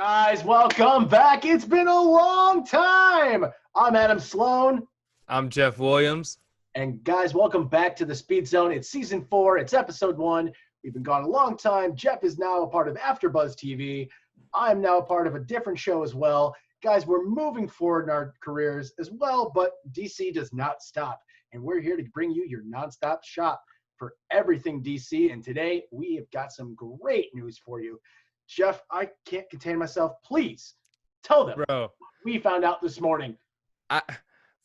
Guys, welcome back. It's been a long time. I'm Adam Sloan. I'm Jeff Williams. And guys, welcome back to the Speedzone. It's season 4. It's episode 1. We've been gone a long time. Jeff is now a part of AfterBuzz TV. I'm now a part of a different show as well. Guys, we're moving forward in our careers as well, but DC does not stop. And we're here to bring you your nonstop shop for everything DC. And today we have got some great news for you. Jeff, I can't contain myself. Please tell them Bro, what we found out this morning.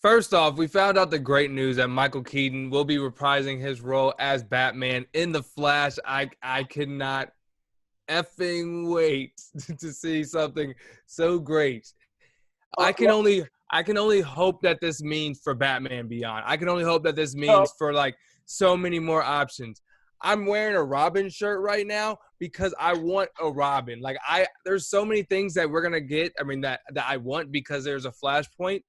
First off, we found out the great news that Michael Keaton will be reprising his role as Batman in The Flash. I could not effing wait to see something so great. I can only hope that this means for Batman Beyond. I can only hope that this means for like so many more options. I'm wearing a Robin shirt right now because I want a Robin. Like there's so many things that we're gonna get. I mean that I want because there's a Flashpoint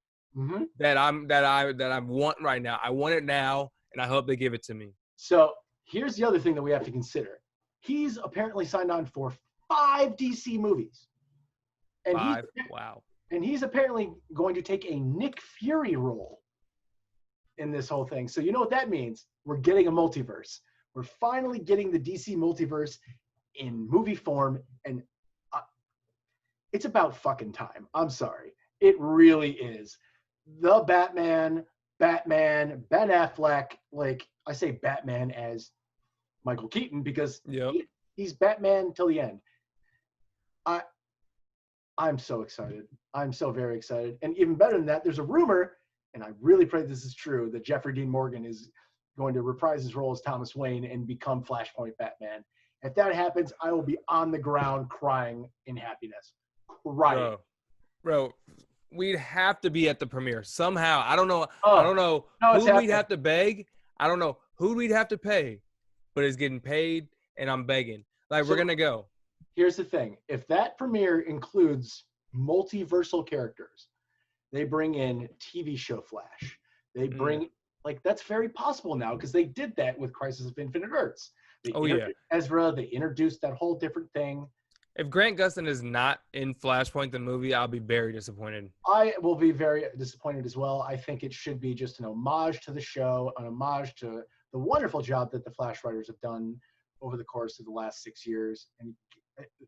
that I want right now. I want it now, and I hope they give it to me. So here's the other thing that we have to consider. He's apparently signed on for 5 DC movies, and 5. Wow. And he's apparently going to take a Nick Fury role in this whole thing. So you know what that means? We're getting a multiverse. We're finally getting the DC multiverse in movie form, and it's about fucking time. I'm sorry. It really is. The Batman, Ben Affleck, like I say Batman as Michael Keaton because he's Batman till the end. I'm so excited. I'm so very excited. And even better than that, there's a rumor, and I really pray this is true, that Jeffrey Dean Morgan is going to reprise his role as Thomas Wayne and become Flashpoint Batman. If that happens, I will be on the ground crying in happiness. Crying. Bro, we'd have to be at the premiere somehow. I don't know who we'd have to beg. I don't know who we'd have to pay, but it's getting paid, and I'm begging. Like, we're going to go. Here's the thing. If that premiere includes multiversal characters, they bring in TV show Flash. They bring like that's very possible now because they did that with Crisis of Infinite Earths. They introduced Ezra. They introduced that whole different thing. If Grant Gustin is not in Flashpoint the movie, I'll be very disappointed. I will be very disappointed as well. I think it should be just an homage to the show, an homage to the wonderful job that the Flash writers have done over the course of the last 6 years. And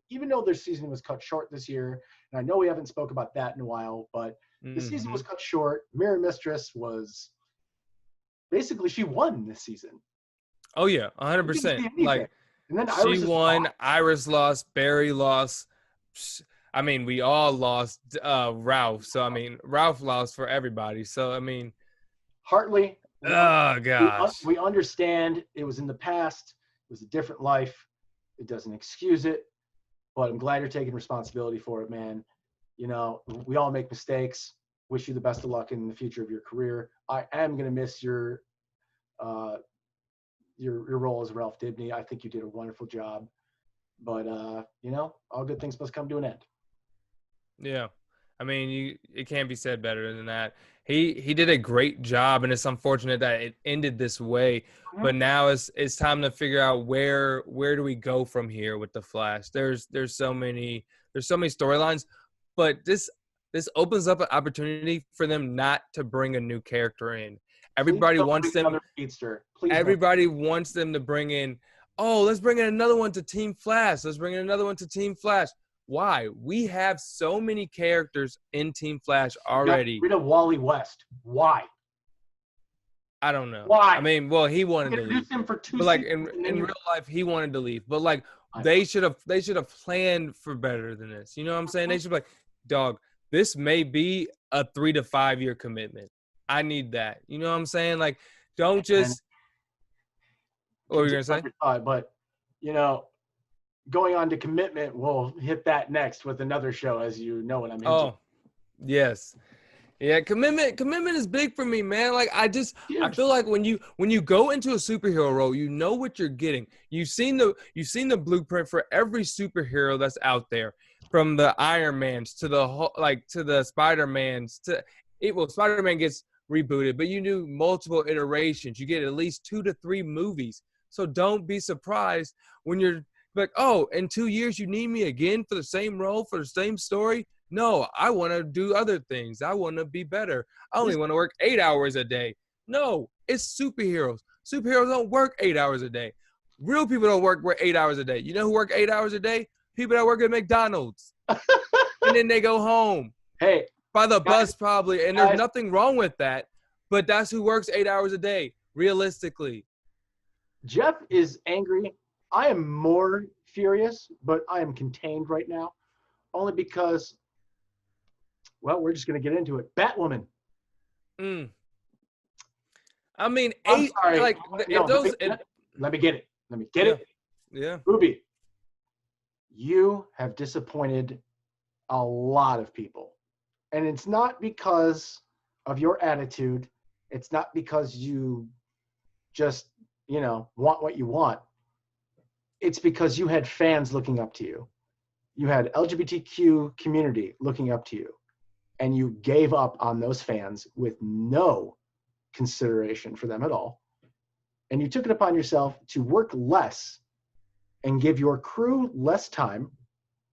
even though their season was cut short this year, and I know we haven't spoke about that in a while, but the season was cut short. Mirror Mistress was basically she won this season. Oh yeah, 100%. Like, and then she won. Iris lost. Barry lost. I mean, we all lost. Ralph. So I mean, Ralph lost for everybody. So I mean, Hartley. Oh gosh. We understand it was in the past. It was a different life. It doesn't excuse it, but I'm glad you're taking responsibility for it, man. You know, we all make mistakes. Wish you the best of luck in the future of your career. I am gonna miss your role as Ralph Dibny. I think you did a wonderful job, but you know, all good things must come to an end. Yeah, I mean, it can't be said better than that. He did a great job, and it's unfortunate that it ended this way. But now it's time to figure out where do we go from here with the Flash. There's so many storylines, but this opens up an opportunity for them not to bring a new character in. Everybody wants them. Everybody wants them to bring in. Oh, let's bring in another one to Team Flash. Let's bring in another one to Team Flash. Why? We have so many characters in Team Flash already. Rid of Wally West. Why? I don't know. Why? I mean, well, he wanted to leave. Him for 2 but like in real life, he wanted to leave. But like they should have planned for better than this. You know what I'm saying? They should be like, dog, this may be a 3 to 5 year commitment. I need that. You know what I'm saying? Like, don't just. What were you gonna say? But you know, going on to commitment, we'll hit that next with another show, as you know what I mean. Oh, yes. Yeah, commitment is big for me, man. Like I feel like when you go into a superhero role, you know what you're getting. You've seen the blueprint for every superhero that's out there, from the Iron Mans to the Spider-Mans Spider-Man gets rebooted, but you do multiple iterations. You get at least 2 to 3 movies. So don't be surprised when you're Like, oh, in 2 years you need me again for the same role, for the same story? No, I want to do other things. I want to be better. I only want to work 8 hours a day. No, it's superheroes. Superheroes don't work 8 hours a day. Real people don't work 8 hours a day. You know who work 8 hours a day? People that work at McDonald's. And then they go home. Hey. By the bus probably. And there's guys, nothing wrong with that. But that's who works 8 hours a day, realistically. Jeff is angry. I am more furious, but I am contained right now. Only because, well, we're just going to get into it. Batwoman. I mean, I'm sorry. like, No, let me get it. Let me get it. Yeah. Ruby, you have disappointed a lot of people. And it's not because of your attitude. It's not because you just, want what you want. It's because you had fans looking up to you. You had LGBTQ community looking up to you. And you gave up on those fans with no consideration for them at all. And you took it upon yourself to work less and give your crew less time,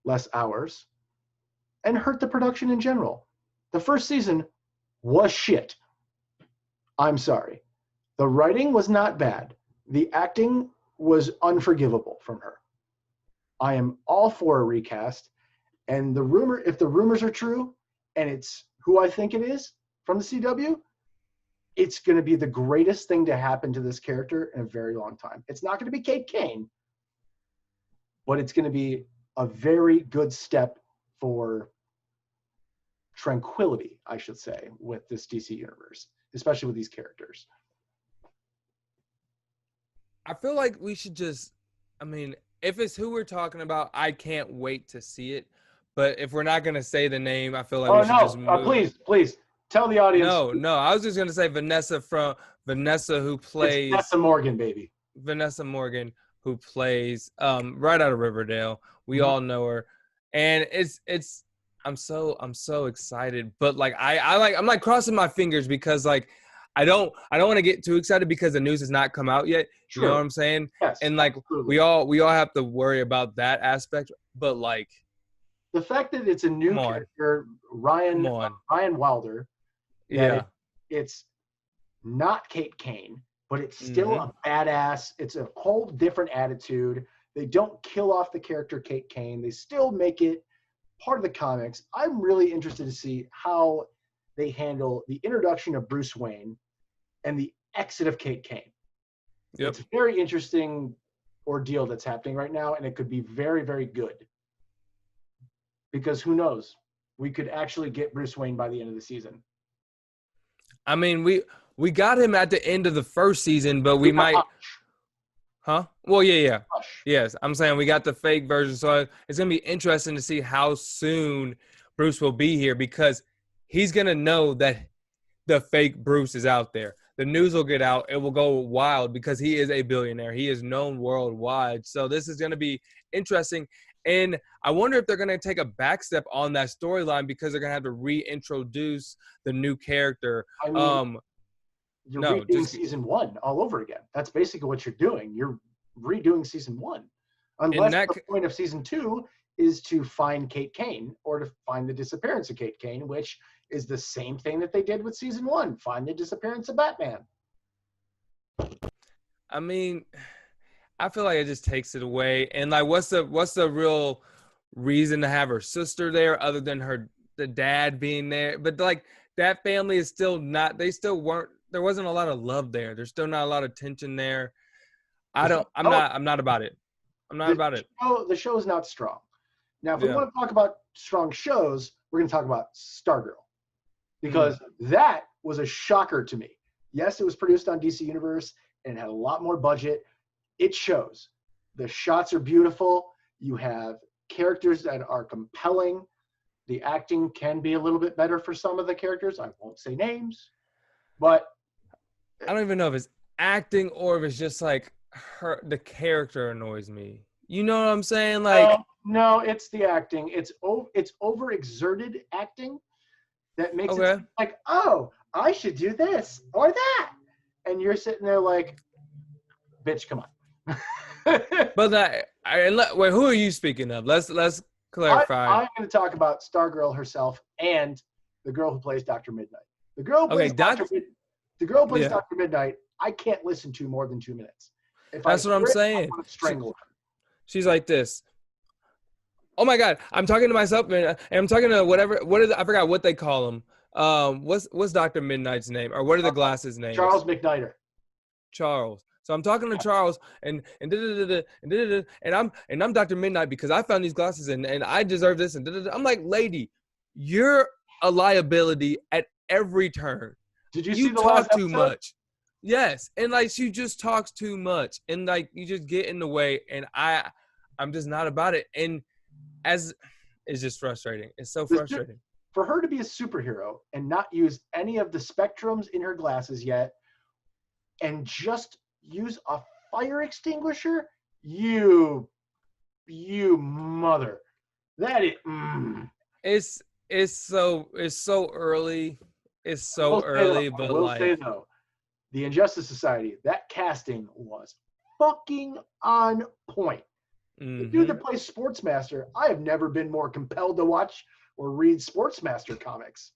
less hours, and hurt the production in general. The first season was shit. I'm sorry. The writing was not bad. The acting was unforgivable from her. I am all for a recast. And if the rumors are true, and it's who I think it is from the CW, it's going to be the greatest thing to happen to this character in a very long time. It's not going to be Kate Kane, but it's going to be a very good step for tranquility, I should say, with this DC universe, especially with these characters. I feel like we should just, if it's who we're talking about, I can't wait to see it. But if we're not going to say the name, I feel like we should just move. Please, tell the audience. No, I was just going to say Vanessa who plays. It's Vanessa Morgan, baby. Vanessa Morgan, who plays right out of Riverdale. We all know her. And I'm so excited. But like I'm like crossing my fingers because like I don't want to get too excited because the news has not come out yet. Sure. You know what I'm saying? Yes, and like absolutely. we all have to worry about that aspect. But like the fact that it's a new character, Ryan Wilder. Yeah. It's not Kate Kane, but it's still a badass. It's a whole different attitude. They don't kill off the character Kate Kane. They still make it part of the comics. I'm really interested to see how they handle the introduction of Bruce Wayne and the exit of Kate Kane. Yep. It's a very interesting ordeal that's happening right now, and it could be very, very good. Because who knows? We could actually get Bruce Wayne by the end of the season. I mean, we got him at the end of the first season, but we might. Huh? Well, yeah. Yes, I'm saying we got the fake version, so it's gonna be interesting to see how soon Bruce will be here because he's gonna know that the fake Bruce is out there. The news will get out. It will go wild because he is a billionaire. He is known worldwide. So this is gonna be interesting. And I wonder if they're going to take a back step on that storyline because they're going to have to reintroduce the new character. You're redoing season one all over again. That's basically what you're doing. You're redoing season one. Unless the point of season two is to find Kate Kane or to find the disappearance of Kate Kane, which is the same thing that they did with season one. Find the disappearance of Batman. I mean, I feel like it just takes it away. And like, what's the real reason to have her sister there other than the dad being there? But like that family is still not. There wasn't a lot of love there. There's still not a lot of tension there. I'm not about it. I'm not about it. The show is not strong. Now, if we want to talk about strong shows, we're going to talk about Stargirl because that was a shocker to me. Yes, it was produced on DC Universe and had a lot more budget. It shows. The shots are beautiful. You have characters that are compelling. The acting can be a little bit better for some of the characters. I won't say names, but I don't even know if it's acting or if it's just like the character annoys me. You know what I'm saying? Like no, it's the acting. It's overexerted acting that makes it like, oh, I should do this or that, and you're sitting there like, bitch, come on. But wait, who are you speaking of? Let's clarify. I'm going to talk about Stargirl herself and the girl who plays Dr. Midnight. The girl who plays Yeah. Dr. Midnight, I can't listen to more than 2 minutes. If That's what I'm saying. I'm going to strangle her. She's like this. Oh my God, I'm talking to myself, and I'm talking to I forgot what they call him. What's Dr. Midnight's name, or what are the glasses names? Charles McNider. Charles. So I'm talking to Charles, and I'm Dr. Midnight because I found these glasses and I deserve this, and I'm like, lady, you're a liability at every turn. Did you see the talk last too episode? much? Yes, and like she just talks too much, and like you just get in the way, and I'm just not about it, and it's just frustrating. It's so frustrating. For her to be a superhero and not use any of the spectrums in her glasses yet, and just use a fire extinguisher, you mother. That is. It's so early. It's so early, but I will say though, the Injustice Society, that casting was fucking on point. The dude that plays Sportsmaster, I have never been more compelled to watch or read Sportsmaster comics.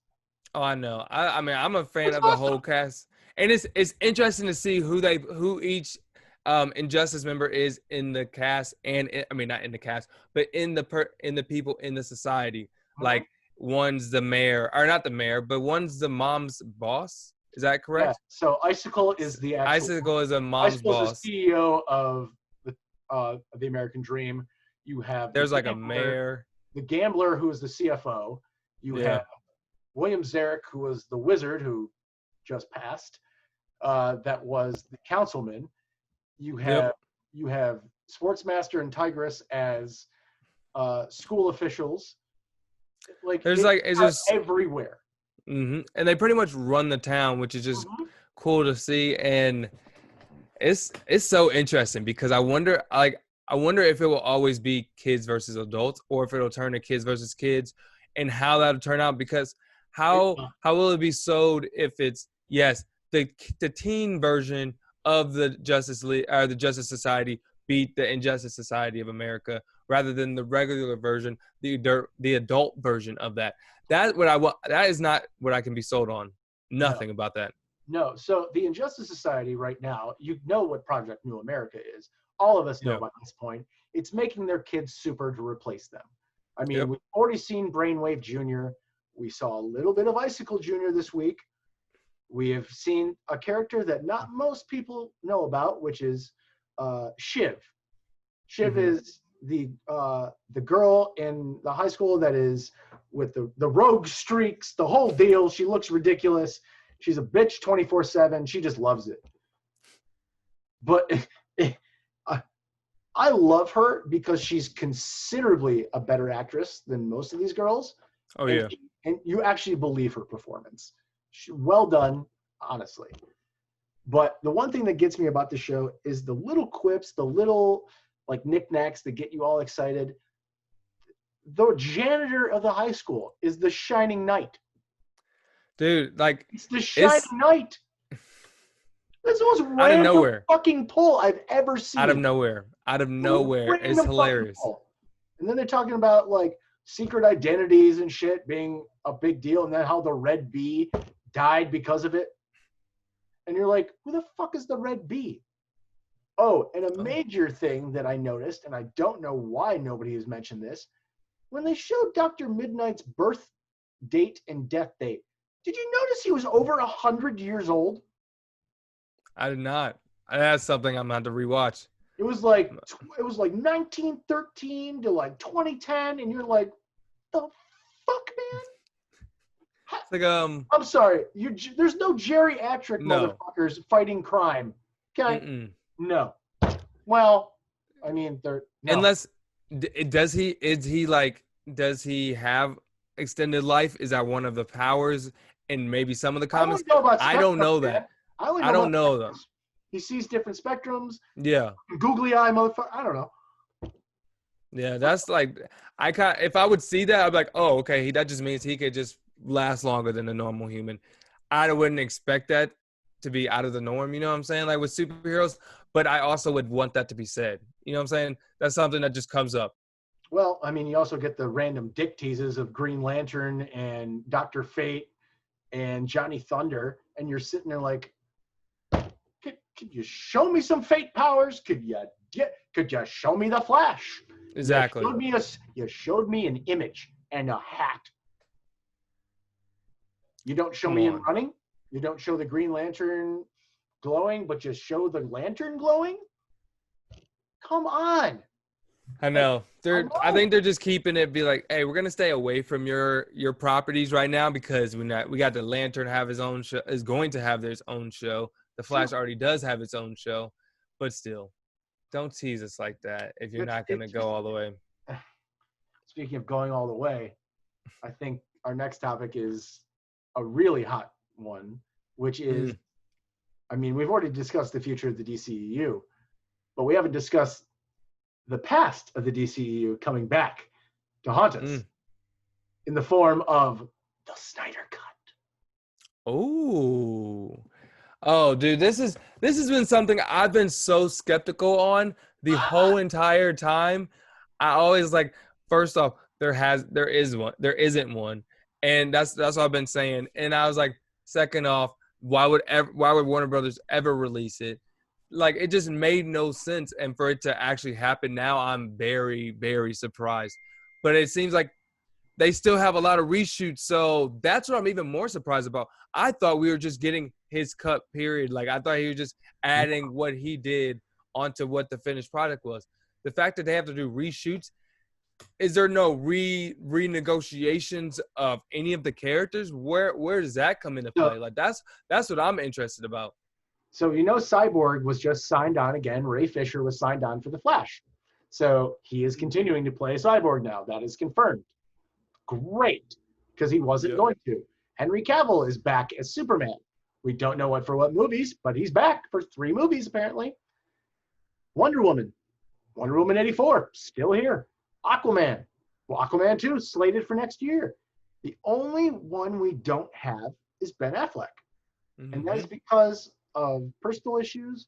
Oh, I know. I mean, I'm a fan of the whole cast, and it's interesting to see who each Injustice member is in the cast, and not in the cast, but in the people in the society. Like one's the mayor, or not the mayor, but one's the mom's boss. Is that correct? Yeah. So Icicle is the actual. Icicle is a mom's boss. Icicle's the CEO of the American Dream. You have there's like a mayor, the Gambler, who is the CFO. You have William Zarek, who was the wizard who just passed. That was the councilman. You have Sportsmaster and Tigress as school officials. Like it's just everywhere. And they pretty much run the town, which is just cool to see, and it's so interesting because I wonder if it will always be kids versus adults, or if it'll turn to kids versus kids, and how that'll turn out. Because how will it be sold if it's the teen version of the Justice League or the Justice Society beat the Injustice Society of America, rather than the regular version, the adult version of that. That is not what I can be sold on. Nothing about that. No. So the Injustice Society right now, you know what Project New America is. All of us know by this point. It's making their kids super to replace them. I mean, we've already seen Brainwave Jr. We saw a little bit of Icicle Jr. this week. We have seen a character that not most people know about, which is Shiv. Shiv is the girl in the high school that is with the rogue streaks, the whole deal. She looks ridiculous. She's a bitch 24/7. She just loves it. But I love her because she's considerably a better actress than most of these girls. Oh, and you actually believe her performance. Well done, honestly. But the one thing that gets me about the show is the little quips, the little like knickknacks that get you all excited. The janitor of the high school is the Shining Knight. Dude, like it's the Shining Knight. That's the most random fucking pull I've ever seen. Out of nowhere. It's hilarious. And then they're talking about like secret identities and shit being a big deal, and then how the Red Bee died because of it. And you're like, who the fuck is the Red Bee? Oh, and a major thing that I noticed, and I don't know why nobody has mentioned this, when they showed Dr. Midnight's birth date and death date, did you notice he was over 100 years old? I did not. That's something I'm going to have to rewatch. It was like 1913 to like 2010, and you're like, the fuck, man? It's like I'm sorry. There's no geriatric motherfuckers fighting crime. Okay? No. Well, I mean, unless does he have extended life? Is that one of the powers in maybe some of the comics? I don't know that. I don't know though. He sees different spectrums. Yeah. Googly eye motherfucker. I don't know. Yeah, that's like if I would see that, I'd be like, oh, okay, that just means he could just last longer than a normal human. I wouldn't expect that, to be out of the norm, you know what I'm saying? Like with superheroes, but I also would want that to be said. You know what I'm saying? That's something that just comes up. Well, I mean, you also get the random dick teases of Green Lantern and Dr. Fate and Johnny Thunder, and you're sitting there like, could you show me some fate powers? Could you show me the Flash? Exactly. You showed me an image and a hat. You don't show Come me in on. running. You don't show the Green Lantern glowing, but just show the lantern glowing. Come on. I know. I know. think they're just keeping it be like, hey, we're gonna stay away from your properties right now because we got the Lantern have his own show, is going to have their own show. The Flash already does have its own show, but still, don't tease us like that if you're not gonna go all the way. Speaking of going all the way, I think our next topic is a really hot one, which is, I mean, we've already discussed the future of the DCEU, but we haven't discussed the past of the DCEU coming back to haunt us in the form of the Snyder Cut. Oh, dude, this has been something I've been so skeptical on the whole entire time. I always like, first off, there isn't one, and that's what I've been saying. And I was like, second off, why would Warner Brothers ever release it? Like, it just made no sense. And for it to actually happen now, I'm very, very surprised. But it seems like they still have a lot of reshoots, so that's what I'm even more surprised about. I thought we were just getting his cut, period. Like, I thought he was just adding what he did onto what the finished product was. The fact that they have to do reshoots, is there no renegotiations of any of the characters? Where does that come into play? Like, that's what I'm interested about. So, Cyborg was just signed on again. Ray Fisher was signed on for The Flash. So he is continuing to play Cyborg now. That is confirmed. Great, because he wasn't going to. Henry Cavill is back as Superman. We don't know for what movies, but he's back for 3 movies apparently. Wonder Woman 84, still here. Aquaman 2 slated for next year. The only one we don't have is Ben Affleck. And that is because of personal issues.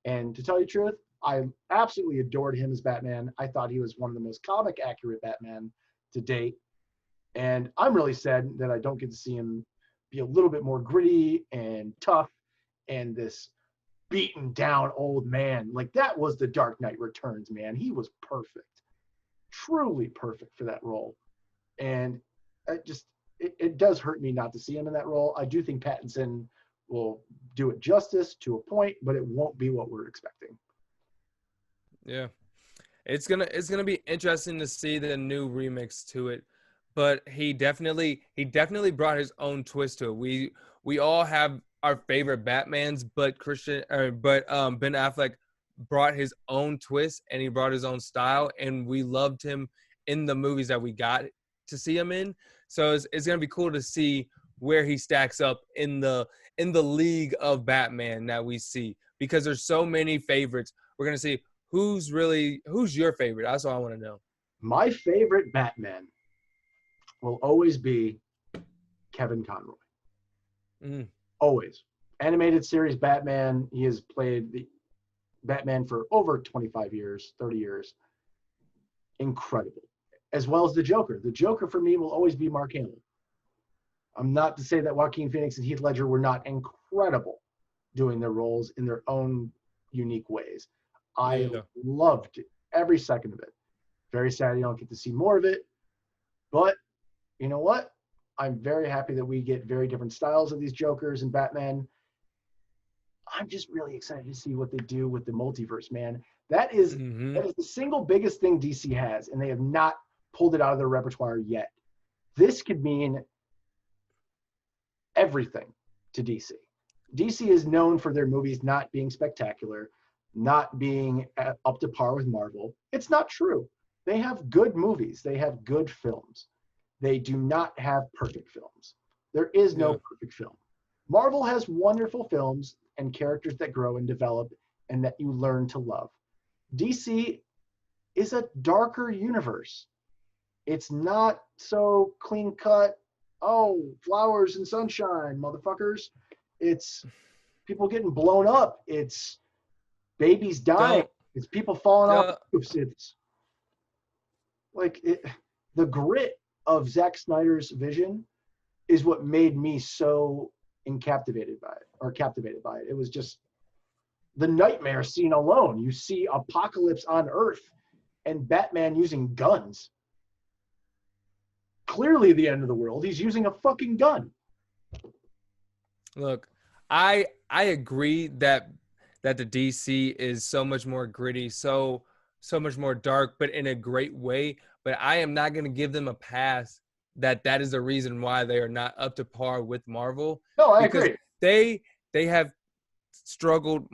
And to tell you the truth, I absolutely adored him as Batman. I thought he was one of the most comic accurate Batman to date. And I'm really sad that I don't get to see him be a little bit more gritty and tough and this beaten down old man. Like, that was the Dark Knight Returns, man. He was perfect. Truly perfect for that role. And it does hurt me not to see him in that role. I do think Pattinson will do it justice to a point, but it won't be what we're expecting. Yeah. It's gonna be interesting to see the new remix to it. But he definitely brought his own twist to it. We all have our favorite Batmans, but Ben Affleck brought his own twist and he brought his own style, and we loved him in the movies that we got to see him in. So it's gonna be cool to see where he stacks up in the league of Batman that we see, because there's so many favorites. We're gonna see who's your favorite. That's all I want to know. My favorite Batman will always be Kevin Conroy. Always. Animated series Batman. He has played the Batman for over 25 years, 30 years. Incredible. As well as the Joker. The Joker for me will always be Mark Hamill. I'm not to say that Joaquin Phoenix and Heath Ledger were not incredible doing their roles in their own unique ways. I loved every second of it. Very sad you don't get to see more of it. But you know what? I'm very happy that we get very different styles of these Jokers and Batman. I'm just really excited to see what they do with the multiverse, man. That is the single biggest thing DC has, and they have not pulled it out of their repertoire yet. This could mean everything to DC. DC is known for their movies not being spectacular, not being up to par with Marvel. It's not true. They have good movies. They have good films. They do not have perfect films. There is no perfect film. Marvel has wonderful films and characters that grow and develop and that you learn to love. DC is a darker universe. It's not so clean cut. Oh, flowers and sunshine, motherfuckers. It's people getting blown up. It's babies dying. It's people falling off roofs. It's like the grit of Zack Snyder's vision is what made me so captivated by it. It was just the nightmare scene alone. You see apocalypse on Earth and Batman using guns. Clearly the end of the world. He's using a fucking gun. Look, I agree that the DC is so much more gritty, so much more dark, but in a great way. But I am not going to give them a pass that is the reason why they are not up to par with Marvel. No, I agree. They have struggled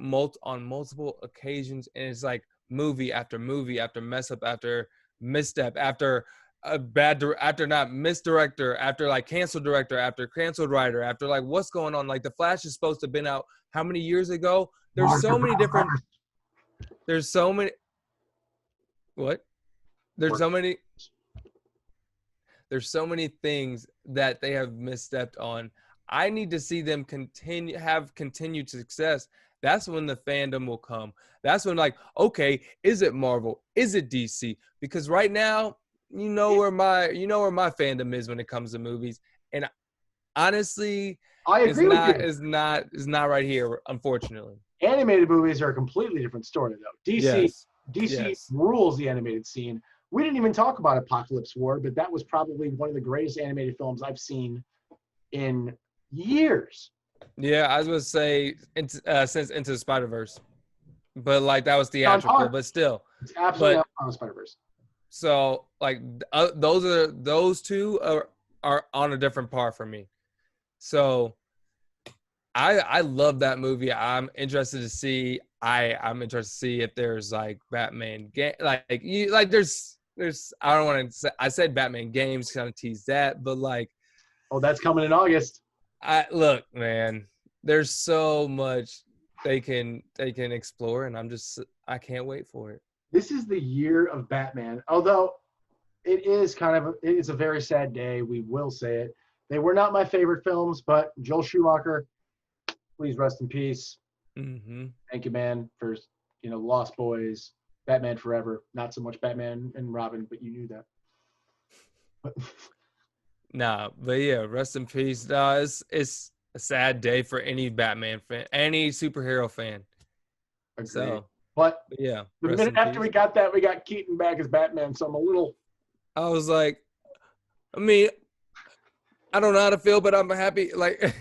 on multiple occasions, and it's like movie after movie after mess up after misstep after a bad after not misdirector after like canceled director after canceled writer after like what's going on. Like the Flash is supposed to have been out how many years ago? There's so many different. There's so many. What? There's so many things that they have misstepped on. I need to see them have continued success. That's when the fandom will come. That's when like, okay, is it Marvel? Is it DC? Because right now, you know where my fandom is when it comes to movies. And honestly, I agree with you. It's not right here, unfortunately. Animated movies are a completely different story though. DC rules the animated scene. We didn't even talk about Apocalypse War, but that was probably one of the greatest animated films I've seen in years. Yeah, I was going to say since Into the Spider-Verse. But like that was theatrical, but still. It's absolutely not on the Spider-Verse. So like those two are on a different par for me. So I love that movie. I'm interested to see if there's like Batman game there's I don't want to say I said Batman games kind of tease that, but like that's coming in August. Look, man, there's so much they can explore, and I can't wait for it. This is the year of Batman. Although it's a very sad day. We will say it. They were not my favorite films, but Joel Schumacher, please rest in peace. Mm-hmm. Thank you, man, for Lost Boys, Batman Forever. Not so much Batman and Robin, but you knew that. But yeah, rest in peace. It's a sad day for any Batman fan, any superhero fan. Agreed. So, but yeah, the minute after we got that, we got Keaton back as Batman. So I'm a little. I was like, I mean, I don't know how to feel, but I'm happy. Like,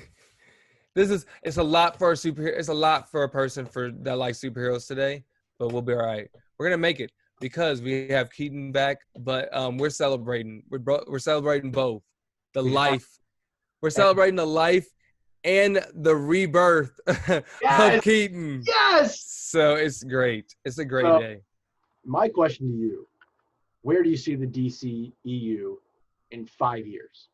it's a lot for a superhero. It's a lot for a person that likes superheroes today, but we'll be all right. We're gonna make it because we have Keaton back. But we're celebrating. We're celebrating both the life. We're celebrating the life and the rebirth of Keaton. Yes. So it's great. It's a great day. My question to you: where do you see the DC EU in 5 years?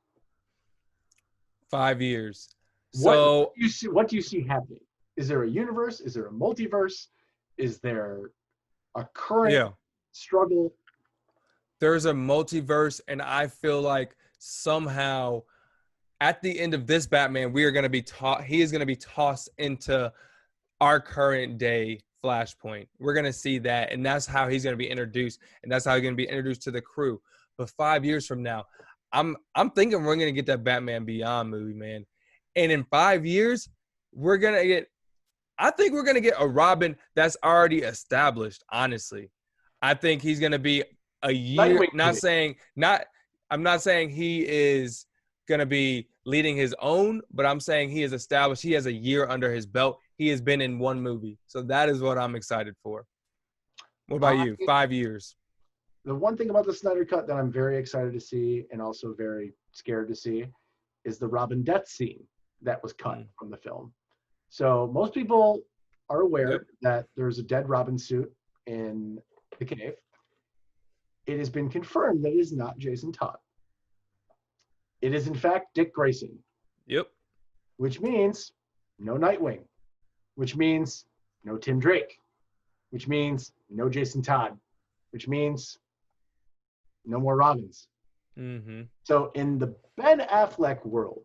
5 years. So what do you see happening? Is there a universe? Is there a multiverse? Is there a current struggle? There's a multiverse, and I feel like somehow at the end of this Batman, he is going to be tossed into our current day Flashpoint. We're going to see that, and that's how he's going to be introduced, and that's how he's going to be introduced to the crew. But 5 years from now, I'm thinking we're going to get that Batman Beyond movie, man. And in 5 years, I think we're going to get a Robin that's already established, honestly. I think he's going to be a year, I'm not saying he is going to be leading his own, but I'm saying he is established. He has a year under his belt. He has been in one movie. So that is what I'm excited for. What about you? 5 years. The one thing about the Snyder Cut that I'm very excited to see and also very scared to see is the Robin death scene that was cut from the film. So most people are aware that there's a dead Robin suit in the cave. It has been confirmed that it is not Jason Todd. It is, in fact, Dick Grayson. Yep. Which means no Nightwing. Which means no Tim Drake. Which means no Jason Todd. Which means no more Robins. Mm-hmm. So in the Ben Affleck world,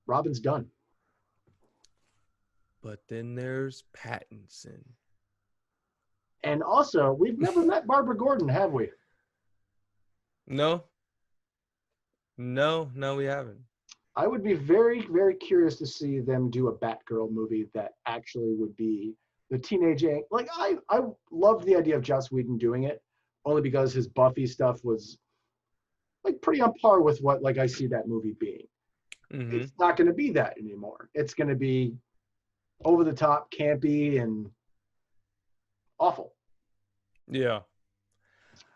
Robin's done. But then there's Pattinson. And also, we've never met Barbara Gordon, have we? No. No, we haven't. I would be very, very curious to see them do a Batgirl movie that actually would be the teenage angst. Like I love the idea of Joss Whedon doing it, only because his Buffy stuff was like pretty on par with what like I see that movie being. Mm-hmm. It's not going to be that anymore. It's going to be over the top, campy, and awful. Yeah.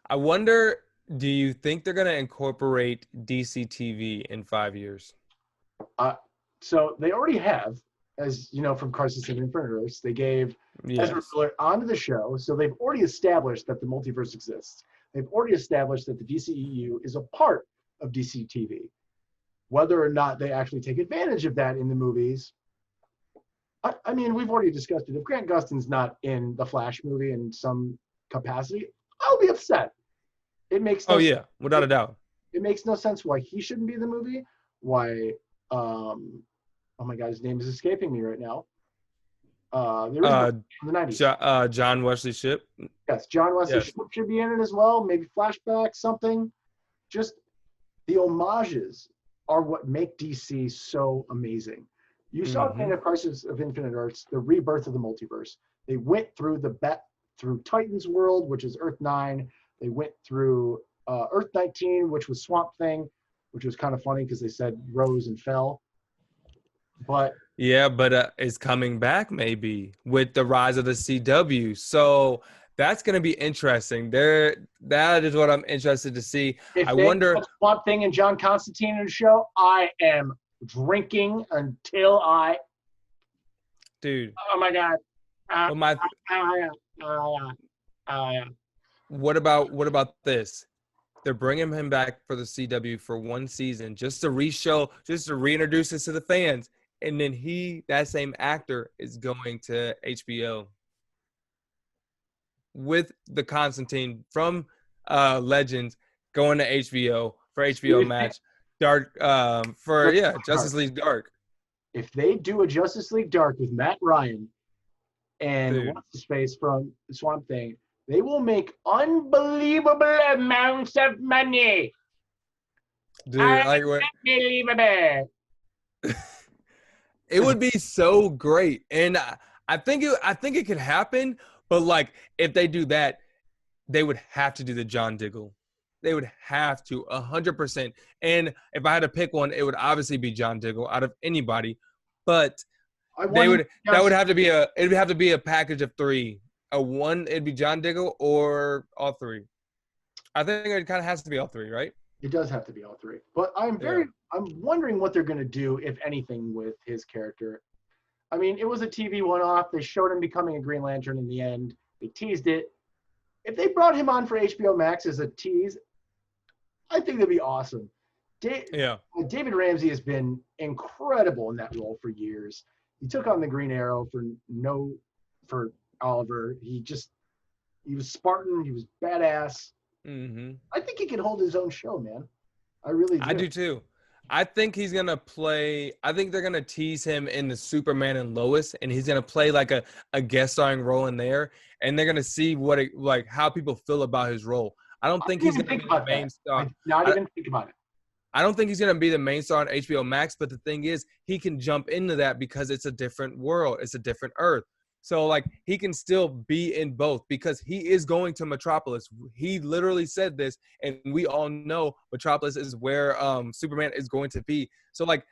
I wonder, do you think they're going to incorporate DC TV in 5 years? So they already have, as you know, from Crisis on Infinite Earths, they gave Ezra Miller onto the show. So they've already established that the multiverse exists. They've already established that the DCEU is a part of DC TV. Whether or not they actually take advantage of that in the movies, I mean, we've already discussed it. If Grant Gustin's not in the Flash movie in some capacity, I'll be upset. It makes no sense. Without a doubt. It makes no sense why he shouldn't be in the movie. Why? Oh my God, his name is escaping me right now. The original from the 90s. John Wesley Shipp. Yes, John Wesley Shipp should be in it as well. Maybe flashback, something. Just the homages are what make DC so amazing. You saw it in the Crisis of Infinite Earths, the rebirth of the multiverse. They went through through Titan's world, which is Earth 9. They went through Earth 19, which was Swamp Thing, which was kind of funny because they said rose and fell. But it's coming back maybe with the rise of the CW. So that's going to be interesting. That is what I'm interested to see. If I wonder put Swamp Thing and John Constantine in the show, I am drinking until I. Dude. Oh my God. What about this? They're bringing him back for the CW for one season just to reintroduce us to the fans. And then that same actor, is going to HBO with the Constantine from Legends going to HBO for HBO Max. Justice League Dark. If they do a Justice League Dark with Matt Ryan and what's his face from Swamp Thing, they will make unbelievable amounts of money. Dude, unbelievable. It would be so great, and I think it could happen. But like, if they do that, they would have to do the John Diggle. They would have to 100%. And if I had to pick one, it would obviously be John Diggle out of anybody. But it'd have to be a package of three. It'd be John Diggle or all three. I think it kind of has to be all three, right? It does have to be all three. But I'm wondering what they're going to do, if anything, with his character. I mean, it was a TV one-off. They showed him becoming a Green Lantern in the end. They teased it. If they brought him on for HBO Max as a tease, I think that'd be awesome. David Ramsey has been incredible in that role for years. He took on the Green Arrow for Oliver. He was Spartan. He was badass. Mm-hmm. I think he can hold his own show, man. I really do. I do too. I think he's gonna play. I think they're gonna tease him in the Superman and Lois, and he's gonna play like a guest starring role in there, and they're gonna see how people feel about his role. I don't think he's gonna be the main star. Not even think about it. I don't think he's gonna be the main star on HBO Max, but the thing is, he can jump into that because it's a different world, it's a different Earth. So like he can still be in both because he is going to Metropolis. He literally said this, and we all know Metropolis is where Superman is going to be. So like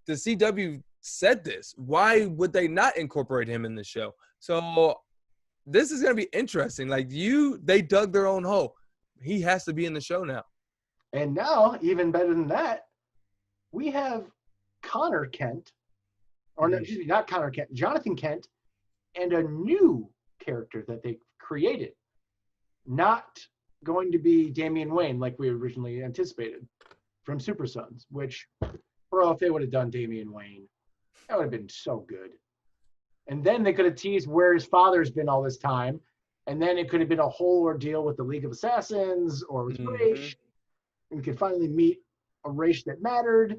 the CW said this. Why would they not incorporate him in the show? So this is gonna be interesting. Like they dug their own hole. He has to be in the show now. And now, even better than that, we have Connor Kent, not Connor Kent, Jonathan Kent, and a new character that they created. Not going to be Damian Wayne like we originally anticipated from Super Sons, which, if they would have done Damian Wayne, that would have been so good. And then they could have teased where his father's been all this time, and then it could have been a whole ordeal with the League of Assassins or with Raish. And we could finally meet a Raish that mattered.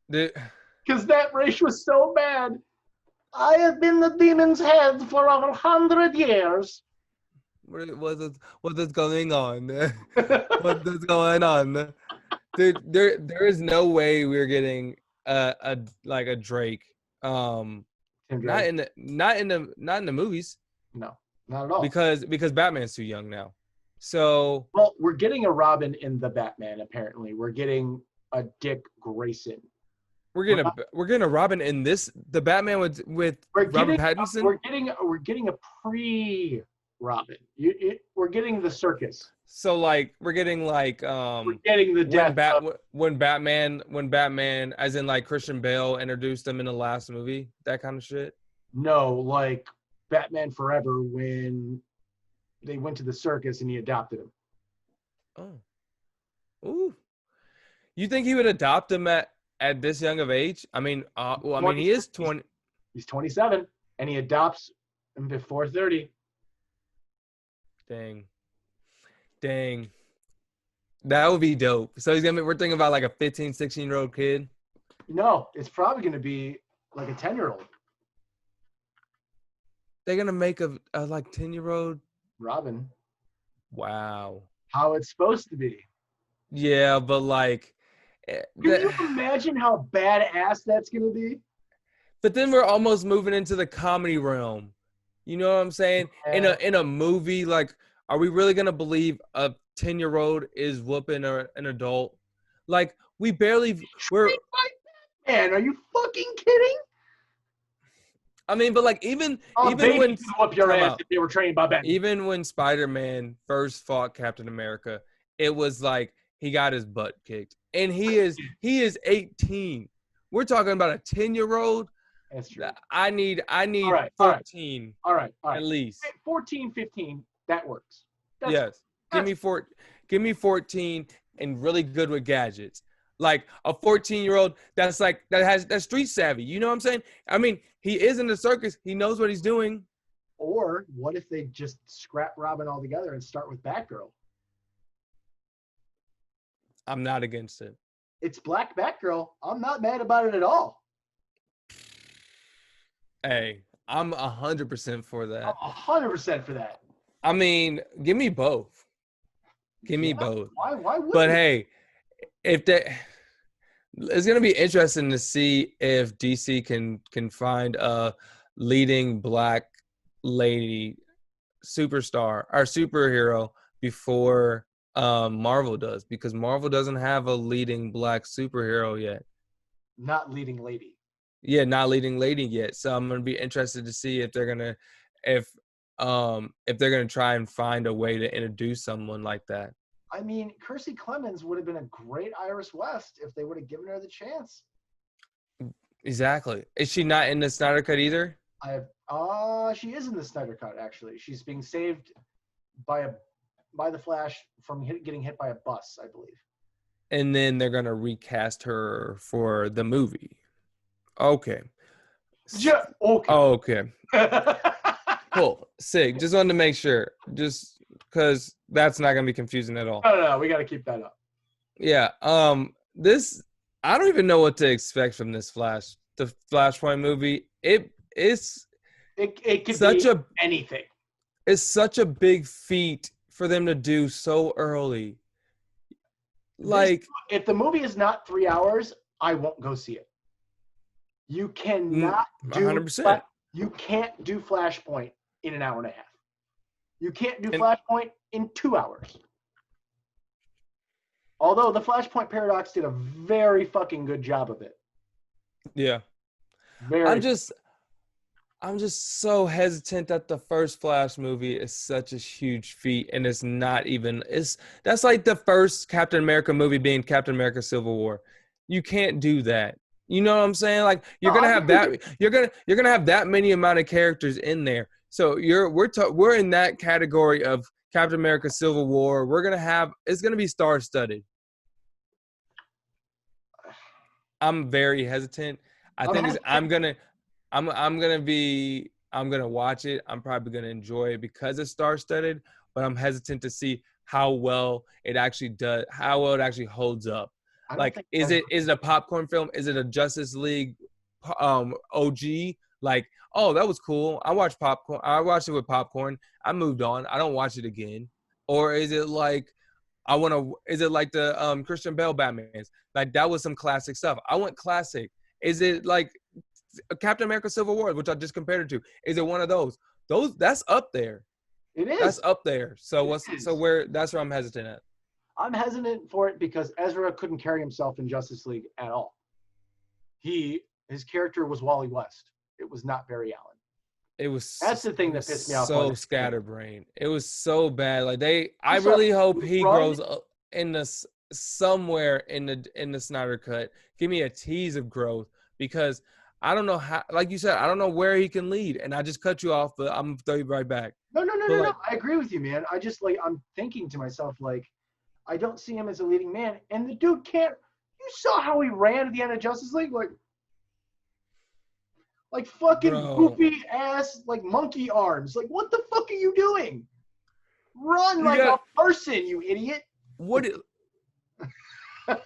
Because that Raish was so bad. I have been the demon's head for over 100 years. What is going on? What is going on? Dude, there is no way we're getting a Drake. Tim Not Drake. not in the movies No, not at all. because Batman's too young now. So Well, we're getting a Robin in the Batman, apparently. We're getting a Dick Grayson. we're getting a Robin in the Batman with We're Robert getting Pattinson. we're getting a pre-Robin. We're getting the circus. So like we're getting like We're getting the death. when Batman as in like Christian Bale introduced him in the last movie, that kind of shit. No, like Batman Forever when they went to the circus and he adopted him. Oh, ooh, you think he would adopt him at this young of age? I mean, well, I mean he is 20. He's 27 and he adopts him before 30. Dang. That would be dope. So we're thinking about like a 15, 16-year-old kid. No, it's probably going to be like a 10-year-old. They're going to make a like 10-year-old Robin. Wow. How it's supposed to be. Yeah, but like can you imagine how badass that's going to be? But then we're almost moving into the comedy realm. You know what I'm saying? Yeah. In a movie, like, are we really gonna believe a 10-year-old is whooping an adult? Like, we're Man, are you fucking kidding? I mean, but like even when whoop your ass if they were trained by Batman. Even when Spider-Man first fought Captain America, it was like he got his butt kicked. And he is 18. We're talking about a 10-year-old. That's true. I need all right, 14. All right. At least 14, 15. That works. Give me 14 and really good with gadgets. Like a 14-year-old that's street savvy. You know what I'm saying? I mean, he is in the circus. He knows what he's doing. Or what if they just scrap Robin altogether and start with Batgirl? I'm not against it. It's Black Batgirl. I'm not mad about it at all. Hey, I'm 100% for that. I'm 100% for that. I mean, give me both. Give me both. Why would But you? hey, it's gonna be interesting to see if DC can find a leading black lady superstar or superhero before Marvel does, because Marvel doesn't have a leading black superhero yet. Not leading lady. Yeah, not leading lady yet. So I'm gonna be interested to see if they're gonna try and find a way to introduce someone like that. I mean, Kiersey Clemons would have been a great Iris West if they would have given her the chance. Exactly. Is she not in the Snyder Cut either? She is in the Snyder Cut, actually. She's being saved by the Flash from getting hit by a bus, I believe. And then they're gonna recast her for the movie. Okay. Yeah. Okay. Oh, okay. Cool. Sick. Just wanted to make sure. Just because that's not gonna be confusing at all. No, we got to keep that up. Yeah. This I don't even know what to expect from this the Flashpoint movie. It could such be anything. It's such a big feat for them to do so early. Like, if the movie is not 3 hours, I won't go see it. You cannot do 100%. You can't do Flashpoint in an hour and a half. You can't do Flashpoint in 2 hours. Although the Flashpoint Paradox did a very fucking good job of it. Yeah. I'm just so hesitant that the first Flash movie is such a huge feat, and it's not even that's like the first Captain America movie being Captain America Civil War. You can't do that. You know what I'm saying? Like you're gonna have that many amount of characters in there. So we're in that category of Captain America Civil War. It's gonna be star-studded. I'm very hesitant. I'm gonna watch it. I'm probably gonna enjoy it because it's star-studded, but I'm hesitant to see how well it actually holds up. Like, is it a popcorn film? Is it a Justice League OG? Like, oh, that was cool. I watched popcorn. I watched it with popcorn. I moved on. I don't watch it again. Or is it like I want to? Is it like the Christian Bale Batman's? Like that was some classic stuff. I went classic. Is it like Captain America: Civil War, which I just compared it to? Is it one of those? That's up there. It is. That's up there. So It is. that's where I'm hesitant at. I'm hesitant for it because Ezra couldn't carry himself in Justice League at all. His character was Wally West. It was not Barry Allen. It was. That's the thing that pissed me off. So scatterbrained. It was so bad. Like I really hope he grows up in this somewhere in the Snyder cut. Give me a tease of growth because I don't know how. Like you said, I don't know where he can lead. And I just cut you off, but I'm gonna throw you right back. No. I agree with you, man. I just I'm thinking to myself I don't see him as a leading man, and the dude can't. You saw how he ran at the end of Justice League, like fucking goofy ass, like monkey arms. Like, what the fuck are you doing? Run like a person, you idiot. What? But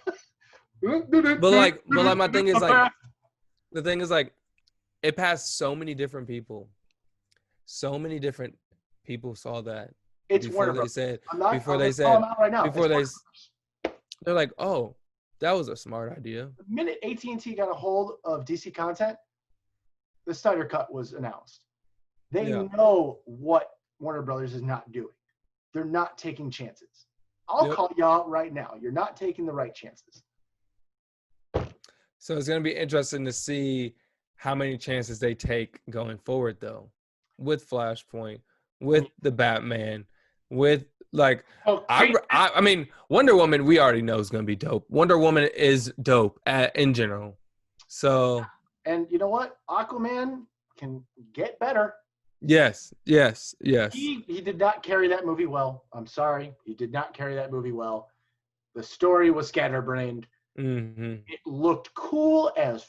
my thing is the thing is it passed so many different people. So many different people saw that. It's before Warner they said Bros. Before they said right now. Before they're like, oh, that was a smart idea. The minute AT&T got a hold of DC content, the Snyder Cut was announced. They know what Warner Brothers is not doing. They're not taking chances. I'll call you out right now. You're not taking the right chances. So it's going to be interesting to see how many chances they take going forward, though, with Flashpoint, with the Batman, with I mean, Wonder Woman, we already know is going to be dope. Wonder Woman is dope in general. So, and you know what? Aquaman can get better. Yes. He did not carry that movie well. I'm sorry. He did not carry that movie well. The story was scatterbrained. Mm-hmm. It looked cool as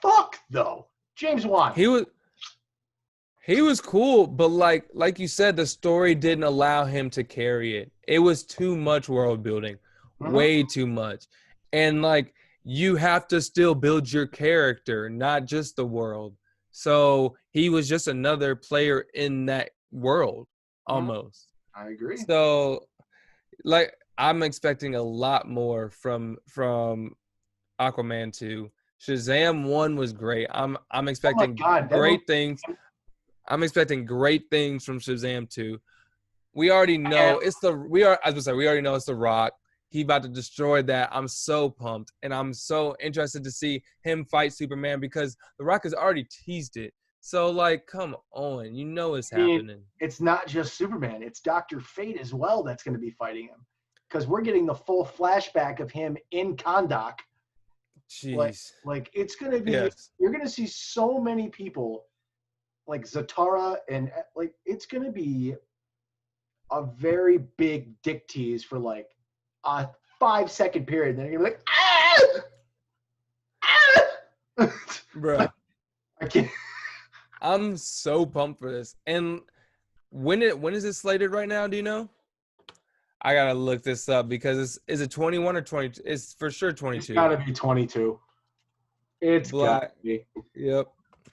fuck, though. James Wan. He was cool, but like you said, the story didn't allow him to carry it. It was too much world building, way too much. And you have to still build your character, not just the world. So he was just another player in that world, almost. I agree. So, I'm expecting a lot more from Aquaman 2. Shazam 1 was great. I'm expecting great things. I'm expecting great things from Shazam 2. We already know we already know it's The Rock. He about to destroy that. I'm so pumped, and I'm so interested to see him fight Superman because The Rock has already teased it. So, come on, you know it's happening. It's not just Superman. It's Dr. Fate as well that's going to be fighting him because we're getting the full flashback of him in Kahndaq. Jeez. It's going to be you're going to see so many people like Zatara and it's going to be a very big dick tease for a 5-second period. Then you're going to be like, Bro. I can't. I'm so pumped for this. And when is it slated right now? Do you know? I gotta look this up because is it 21 or 22? It's for sure 22. It's gotta be 22. It's gotta be. Yep.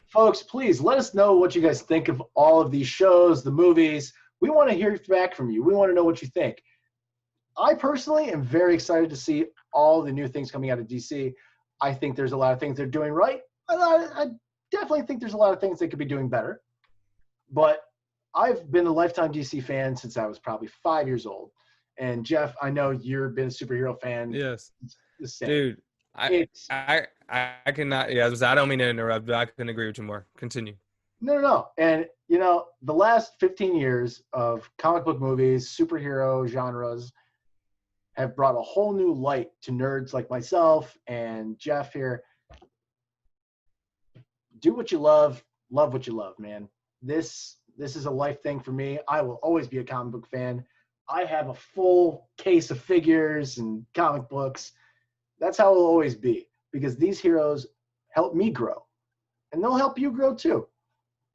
Folks, please let us know what you guys think of all of these shows, the movies. We want to hear back from you. We want to know what you think. I personally am very excited to see all the new things coming out of DC. I think there's a lot of things they're doing right. I definitely think there's a lot of things they could be doing better. But I've been a lifetime DC fan since I was probably 5 years old. And Jeff, I know you've been a superhero fan. Yes. The same. Dude, I cannot. Yeah, I don't mean to interrupt, but I couldn't agree with you more. Continue. No. And, the last 15 years of comic book movies, superhero genres have brought a whole new light to nerds like myself and Jeff here. Do what you love what you love, man. This is a life thing for me. I will always be a comic book fan. I have a full case of figures and comic books. That's how it'll always be because these heroes help me grow and they'll help you grow too.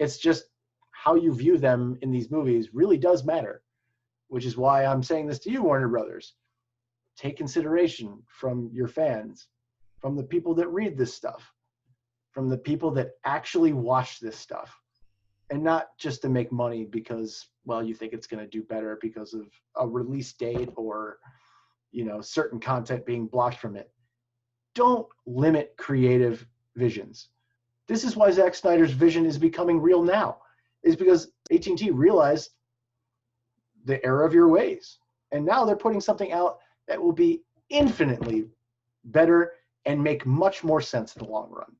It's just how you view them in these movies really does matter, which is why I'm saying this to you, Warner Brothers. Take consideration from your fans, from the people that read this stuff. from the people that actually watch this stuff, and not just to make money because, well, you think it's going to do better because of a release date or, you know, certain content being blocked from it. Don't limit creative visions. This is why Zack Snyder's vision is becoming real now, is because AT&T realized the error of your ways. And now they're putting something out that will be infinitely better and make much more sense in the long run.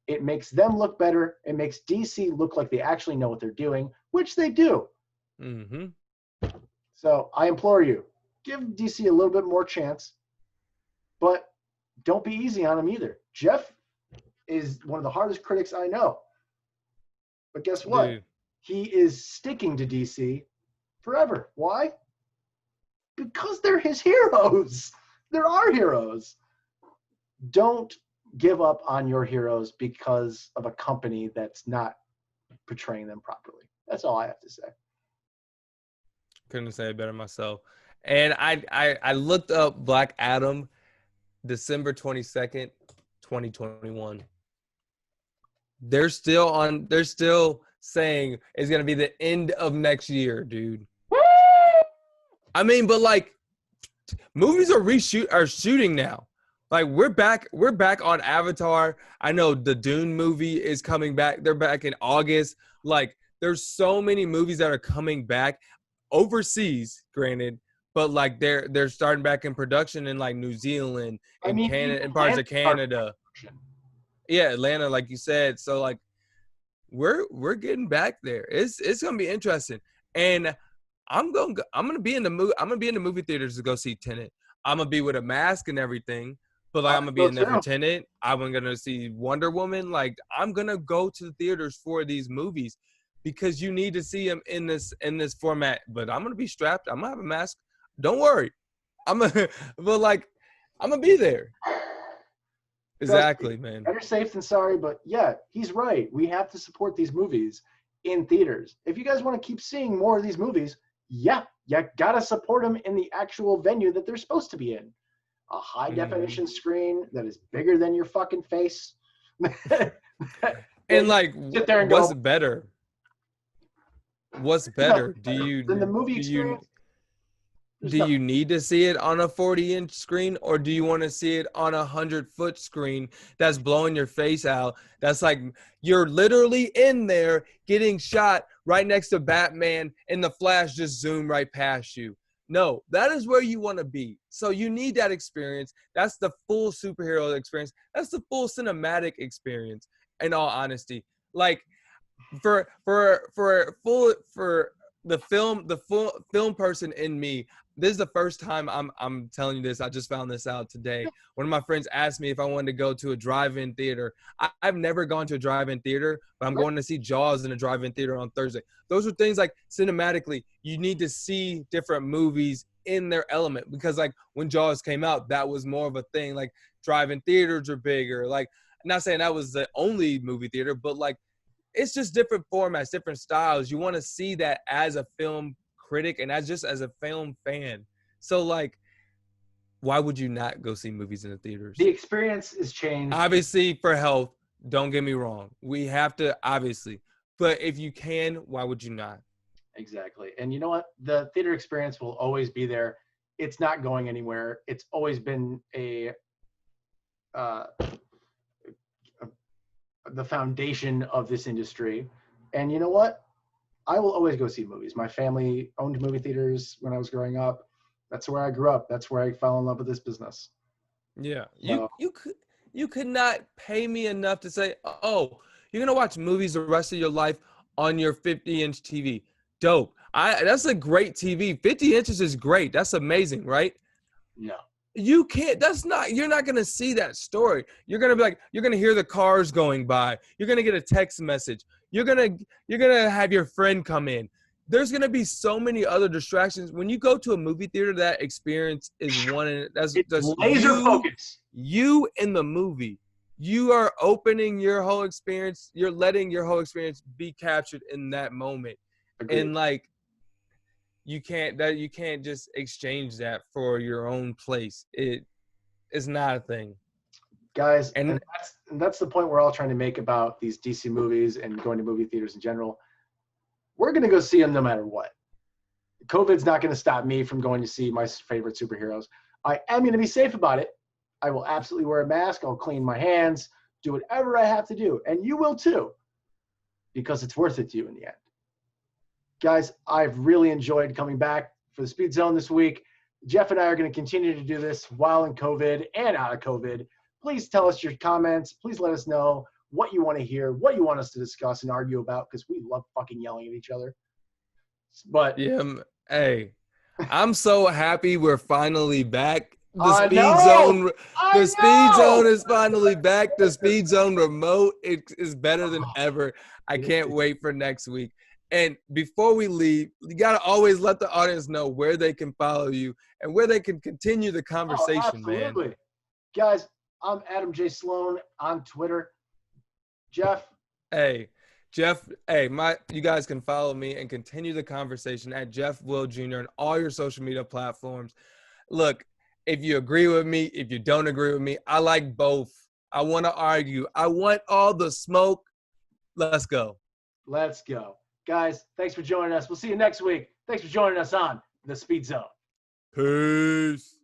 It makes them look better. It makes DC look like they actually know what they're doing, which they do. Mm-hmm. So I implore you, give DC a little bit more chance, but don't be easy on him either. Jeff is one of the hardest critics I know. But guess what? Dude. He is sticking to DC forever. Why? Because they're his heroes. They're our heroes. Don't give up on your heroes because of a company that's not portraying them properly. That's all I have to say. Couldn't say it better myself. And I looked up Black Adam, December 22nd, 2021. They're still saying it's gonna be the end of next year, dude. I mean, but like, movies are shooting now. Like, we're back on Avatar. I know the Dune movie is coming back. They're back in August. Like, there's so many movies that are coming back overseas, granted, but like they're starting back in production in like New Zealand and Canada and parts of Canada. Yeah, Atlanta, like you said. So like, we're getting back there. It's gonna be interesting. And I'm gonna be in the movie theaters to go see Tenet. I'm gonna be with a mask and everything, but like, I'm gonna be in there for Tenet. I'm gonna see Wonder Woman. Like, I'm gonna go to the theaters for these movies because you need to see them in this format. But I'm gonna be strapped. I'm gonna have a mask. Don't worry. But like, I'm gonna be there. Exactly, man. Better safe than sorry, but yeah, he's right. We have to support these movies in theaters. If you guys want to keep seeing more of these movies, yeah, you gotta support them in the actual venue that they're supposed to be in. A high definition screen that is bigger than your fucking face. And like, sit there and what's go, better? What's better? Do you than the movie experience? Do you need to see it on a 40-inch screen, or do you want to see it on a 100-foot screen that's blowing your face out? That's like, you're literally in there getting shot right next to Batman and the Flash just zoom right past you. No, that is where you want to be. So you need that experience. That's the full superhero experience. That's the full cinematic experience, in all honesty. Like, for the full film person in me, this is the first time I'm telling you this. I just found this out today. One of my friends asked me if I wanted to go to a drive-in theater. I've never gone to a drive-in theater, but I'm going to see Jaws in a drive-in theater on Thursday. Those are things like, cinematically, you need to see different movies in their element, because like, when Jaws came out, that was more of a thing. Like, drive-in theaters are bigger. Like, I'm not saying that was the only movie theater, but like, it's just different formats, different styles. You want to see that as a film critic and as a film fan. So like, why would you not go see movies in the theaters? The experience is changed. Obviously, for health, don't get me wrong. We have to, obviously. But if you can, why would you not? Exactly. And you know what? The theater experience will always be there. It's not going anywhere. It's always been the foundation of this industry. And you know what? I will always go see movies. My family owned movie theaters when I was growing up. That's where I grew up. That's where I fell in love with this business. Yeah. So, you could not pay me enough to say, oh, you're gonna watch movies the rest of your life on your 50-inch TV. Dope. That's a great TV. 50 inches is great. That's amazing, right? No. You can't, you're not going to see that story. You're going to be like, you're going to hear the cars going by. You're going to get a text message. You're going to have your friend come in. There's going to be so many other distractions. When you go to a movie theater, that experience is one, and that's laser focus. You in the movie. You are opening your whole experience. You're letting your whole experience be captured in that moment. Agreed. And like, you can't just exchange that for your own place. It's not a thing. Guys, And and that's the point we're all trying to make about these DC movies and going to movie theaters in general. We're going to go see them no matter what. COVID's not going to stop me from going to see my favorite superheroes. I am going to be safe about it. I will absolutely wear a mask. I'll clean my hands, do whatever I have to do. And you will too, because it's worth it to you in the end. Guys, I've really enjoyed coming back for the Speed Zone this week. Jeff and I are going to continue to do this while in COVID and out of COVID. Please tell us your comments. Please let us know what you want to hear, what you want us to discuss and argue about, because we love fucking yelling at each other. But yeah, hey, I'm so happy we're finally back. I Speed know! Zone, I Speed know! Zone is finally back. The Speed Zone remote is better than ever. I can't wait for next week. And before we leave, you gotta always let the audience know where they can follow you and where they can continue the conversation, absolutely. man. Guys, I'm Adam J. Sloan on Twitter. Jeff. Hey, Jeff, you guys can follow me and continue the conversation at Jeff Will Jr. on all your social media platforms. Look, if you agree with me, if you don't agree with me, I like both. I want to argue. I want all the smoke. Let's go. Let's go. Guys, thanks for joining us. We'll see you next week. Thanks for joining us on The Speed Zone. Peace.